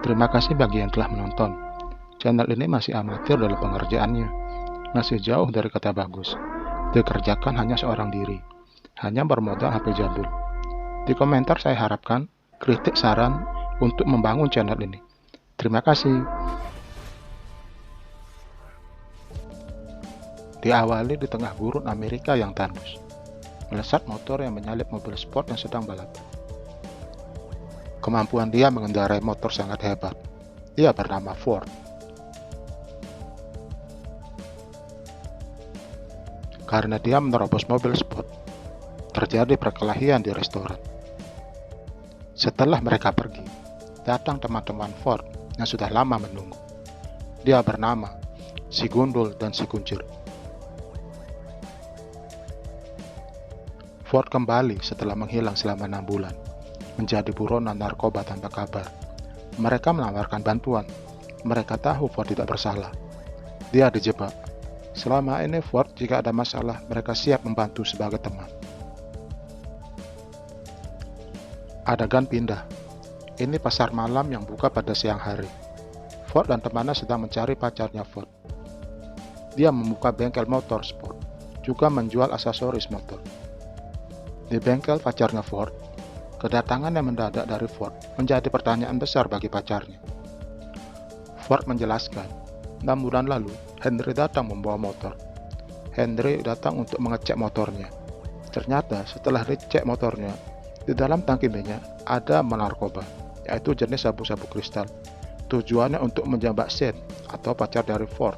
Terima kasih bagi yang telah menonton. Channel ini masih amatir dalam pengerjaannya, masih jauh dari kata bagus. Dikerjakan hanya seorang diri, hanya bermodal HP jadul. Di komentar saya harapkan kritik saran untuk membangun channel ini. Terima kasih. Diawali di tengah gurun Amerika yang tandus, melesat motor yang menyalip mobil sport yang sedang balapan. Kemampuan dia mengendarai motor sangat hebat. Dia bernama Ford. Karena dia menerobos mobil sport, terjadi perkelahian di restoran. Setelah mereka pergi, datang teman-teman Ford yang sudah lama menunggu. Dia bernama si Gundul dan si Kuncir. Ford kembali setelah menghilang selama 6 bulan, menjadi buronan narkoba tanpa kabar. Mereka menawarkan bantuan. Mereka tahu Ford tidak bersalah. Dia dijebak. Selama ini Ford jika ada masalah, mereka siap membantu sebagai teman. Adegan pindah. Ini pasar malam yang buka pada siang hari. Ford dan temannya sedang mencari pacarnya Ford. Dia membuka bengkel motor sport, juga menjual aksesoris motor. Di bengkel pacarnya Ford, kedatangan yang mendadak dari Ford menjadi pertanyaan besar bagi pacarnya. Ford menjelaskan, 6 bulan lalu, Henry datang membawa motor. Henry datang untuk mengecek motornya. Ternyata setelah dicek motornya, di dalam tangki minyak ada narkoba, yaitu jenis sabu-sabu kristal. Tujuannya untuk menjambak Shane atau pacar dari Ford.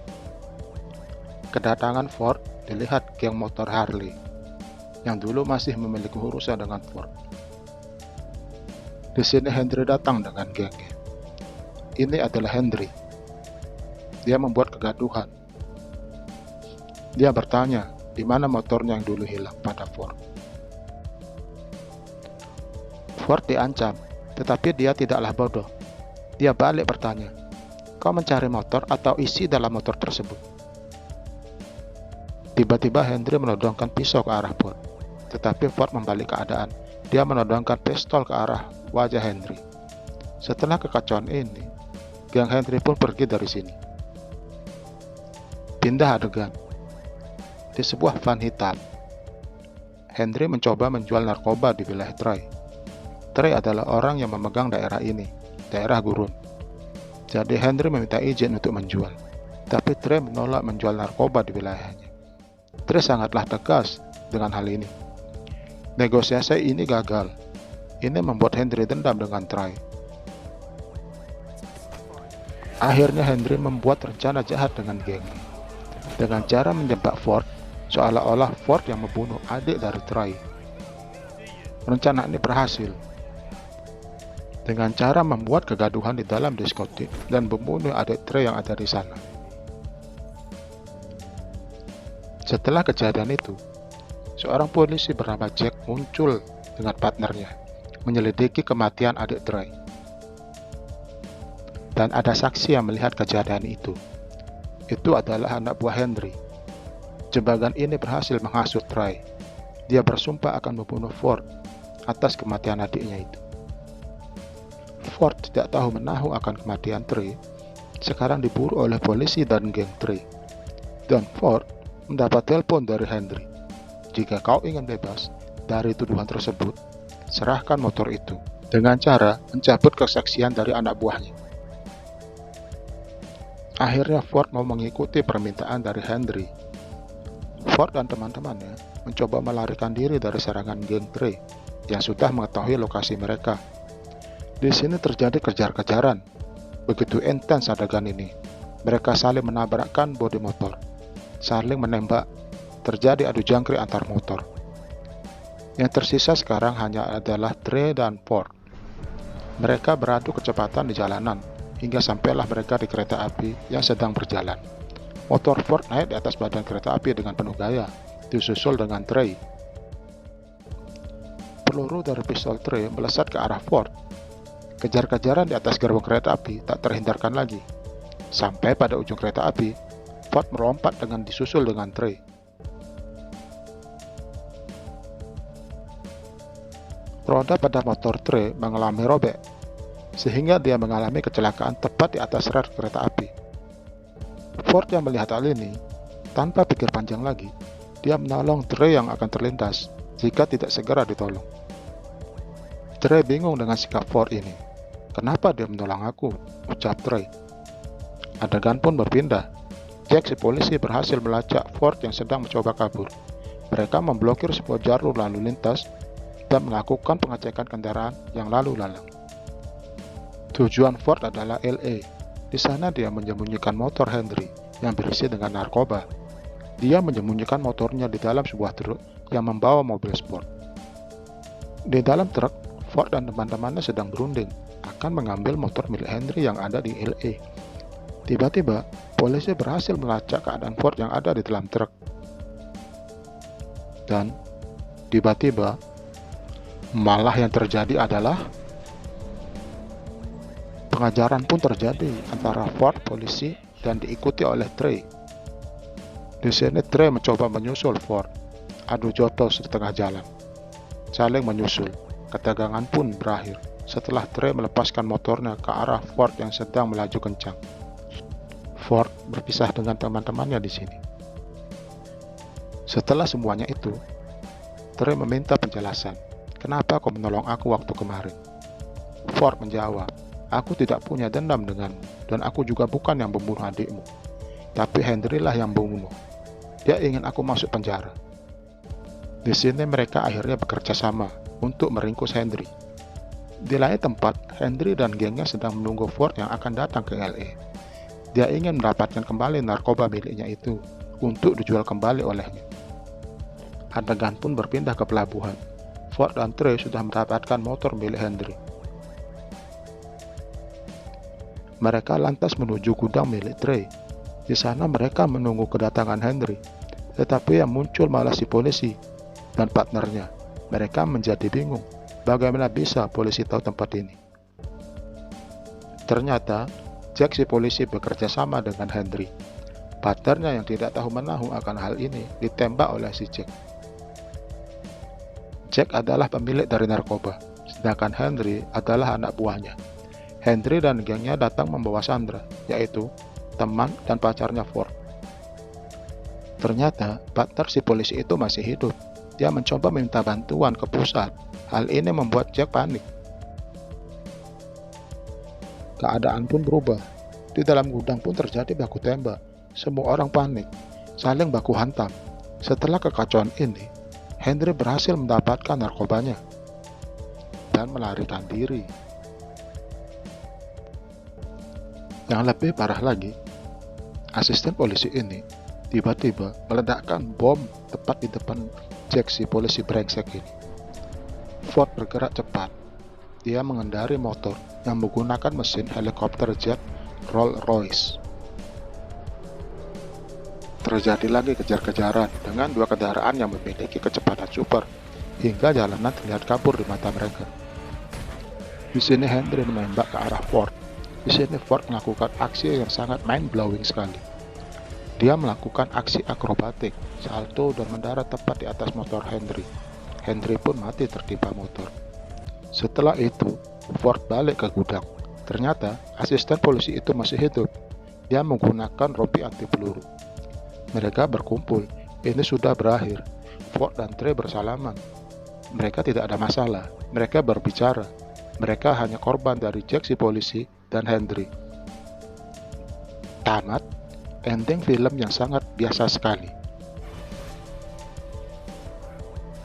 Kedatangan Ford dilihat geng motor Harley, yang dulu masih memiliki urusan dengan Ford. Di sini Henry datang dengan gengnya. Ini adalah Henry. Dia membuat kegaduhan. Dia bertanya, di mana motornya yang dulu hilang pada Ford. Ford diancam, tetapi dia tidaklah bodoh. Dia balik bertanya, kau mencari motor atau isi dalam motor tersebut? Tiba-tiba Henry menodongkan pisau ke arah Ford, tetapi Ford membalik keadaan. Dia menodongkan pistol ke arah wajah Henry. Setelah kekacauan ini, geng Henry pun pergi dari sini. Pindah adegan. Di sebuah van hitam, Henry mencoba menjual narkoba di wilayah Troy. Trey adalah orang yang memegang daerah ini, daerah gurun. Jadi Henry meminta izin untuk menjual, tapi Trey menolak menjual narkoba di wilayahnya. Trey sangatlah tegas dengan hal ini. Negosiasi ini gagal. Ini membuat Henry dendam dengan Trey. Akhirnya Henry membuat rencana jahat dengan gengnya, dengan cara menjebak Ford, seolah-olah Ford yang membunuh adik dari Trey. Rencana ini berhasil. Dengan cara membuat kegaduhan di dalam diskotik dan membunuh adik Trey yang ada di sana. Setelah kejadian itu, seorang polisi bernama Jack muncul dengan partnernya, menyelidiki kematian adik Trey. Dan ada saksi yang melihat kejadian itu. Itu adalah anak buah Henry. Jebakan ini berhasil menghasut Trey. Dia bersumpah akan membunuh Ford atas kematian adiknya itu. Ford tidak tahu menahu akan kematian Trey, sekarang diburu oleh polisi dan geng Trey. Dan Ford mendapat telepon dari Henry. Jika kau ingin bebas dari tuduhan tersebut, serahkan motor itu, dengan cara mencabut kesaksian dari anak buahnya. Akhirnya Ford mau mengikuti permintaan dari Henry. Ford dan teman-temannya mencoba melarikan diri dari serangan geng Trey yang sudah mengetahui lokasi mereka. Di sini terjadi kejar-kejaran. Begitu intens adegan ini. Mereka saling menabrakkan bodi motor, saling menembak. Terjadi adu jangkrik antar motor. Yang tersisa sekarang hanya adalah Trey dan Ford. Mereka beradu kecepatan di jalanan hingga sampailah mereka di kereta api yang sedang berjalan. Motor Ford naik di atas badan kereta api dengan penuh gaya, disusul dengan Trey. Peluru dari pistol Trey melesat ke arah Ford. Kejar-kejaran di atas gerbong kereta api tak terhindarkan lagi. Sampai pada ujung kereta api, Ford melompat dengan disusul dengan Trey. Roda pada motor Trey mengalami robek. sehingga dia mengalami kecelakaan tepat di atas rel kereta api. Ford yang melihat hal ini, tanpa pikir panjang lagi, dia menolong Trey yang akan terlintas jika tidak segera ditolong. Trey bingung dengan sikap Ford ini. "Kenapa dia menolong aku?" ucap Trey. Adegan pun berpindah. Jack si polisi berhasil melacak Ford yang sedang mencoba kabur. Mereka memblokir sebuah jalur lalu lintas dan melakukan pengecekan kendaraan yang lalu lalang. Tujuan Ford adalah LA. Di sana dia menyembunyikan motor Henry yang berisi dengan narkoba. Dia menyembunyikan motornya di dalam sebuah truk yang membawa mobil sport. Di dalam truk, Ford dan teman-temannya sedang berunding akan mengambil motor milik Henry yang ada di LA. Tiba-tiba, polisi berhasil melacak keadaan Ford yang ada di dalam truk. Dan tiba-tiba, malah yang terjadi adalah pengajaran pun terjadi antara Ford polisi dan diikuti oleh Trey. Di sini Trey mencoba menyusul Ford. Adu jotos di tengah jalan. Saling menyusul. Ketegangan pun berakhir setelah Trey melepaskan motornya ke arah Ford yang sedang melaju kencang. Ford berpisah dengan teman-temannya di sini. Setelah semuanya itu, Trey meminta penjelasan. "Kenapa kau menolong aku waktu kemarin?" Ford menjawab, "Aku tidak punya dendam denganmu, dan aku juga bukan yang membunuh adikmu. Tapi Henry lah yang membunuh. Dia ingin aku masuk penjara." Di sini mereka akhirnya bekerja sama untuk meringkus Henry. Di lain tempat, Henry dan gengnya sedang menunggu Ford yang akan datang ke LA. Dia ingin mendapatkan kembali narkoba miliknya itu untuk dijual kembali olehnya. Adegan pun berpindah ke pelabuhan. Ford dan Trey sudah mendapatkan motor milik Henry. Mereka lantas menuju gudang milik Trey. Di sana mereka menunggu kedatangan Henry, tetapi yang muncul malah si polisi dan partnernya. Mereka menjadi bingung, bagaimana bisa polisi tahu tempat ini. Ternyata, Jack si polisi bekerja sama dengan Henry. Partnernya yang tidak tahu menahu akan hal ini ditembak oleh si Jack. Jack adalah pemilik dari narkoba, sedangkan Henry adalah anak buahnya. Henry dan gengnya datang membawa Sandra, yaitu teman dan pacarnya Ford. Ternyata, partner si polisi itu masih hidup. Dia mencoba meminta bantuan ke pusat. Hal ini membuat Jack panik. Keadaan pun berubah. Di dalam gudang pun terjadi baku tembak. Semua orang panik, saling baku hantam. Setelah kekacauan ini, Henry berhasil mendapatkan narkobanya dan melarikan diri. Yang lebih parah lagi, asisten polisi ini tiba-tiba meledakkan bom tepat di depan Jack si polisi brengsek ini. Ford bergerak cepat. Dia mengendari motor yang menggunakan mesin helikopter jet Rolls-Royce. Terjadi lagi kejar-kejaran dengan dua kendaraan yang memiliki kecepatan super hingga jalanan terlihat kabur di mata mereka. Di sini Henry menembak ke arah Ford. Di sini Ford melakukan aksi yang sangat mind-blowing sekali. Dia melakukan aksi akrobatik, salto dan mendarat tepat di atas motor Henry. Henry pun mati tertimpa motor. Setelah itu, Ford balik ke gudang. Ternyata asisten polisi itu masih hidup. Dia menggunakan rompi anti peluru. Mereka berkumpul. Ini sudah berakhir. Ford dan Trey bersalaman. Mereka tidak ada masalah. Mereka berbicara. Mereka hanya korban dari Jack si polisi dan Henry. Tamat. Ending film yang sangat biasa sekali.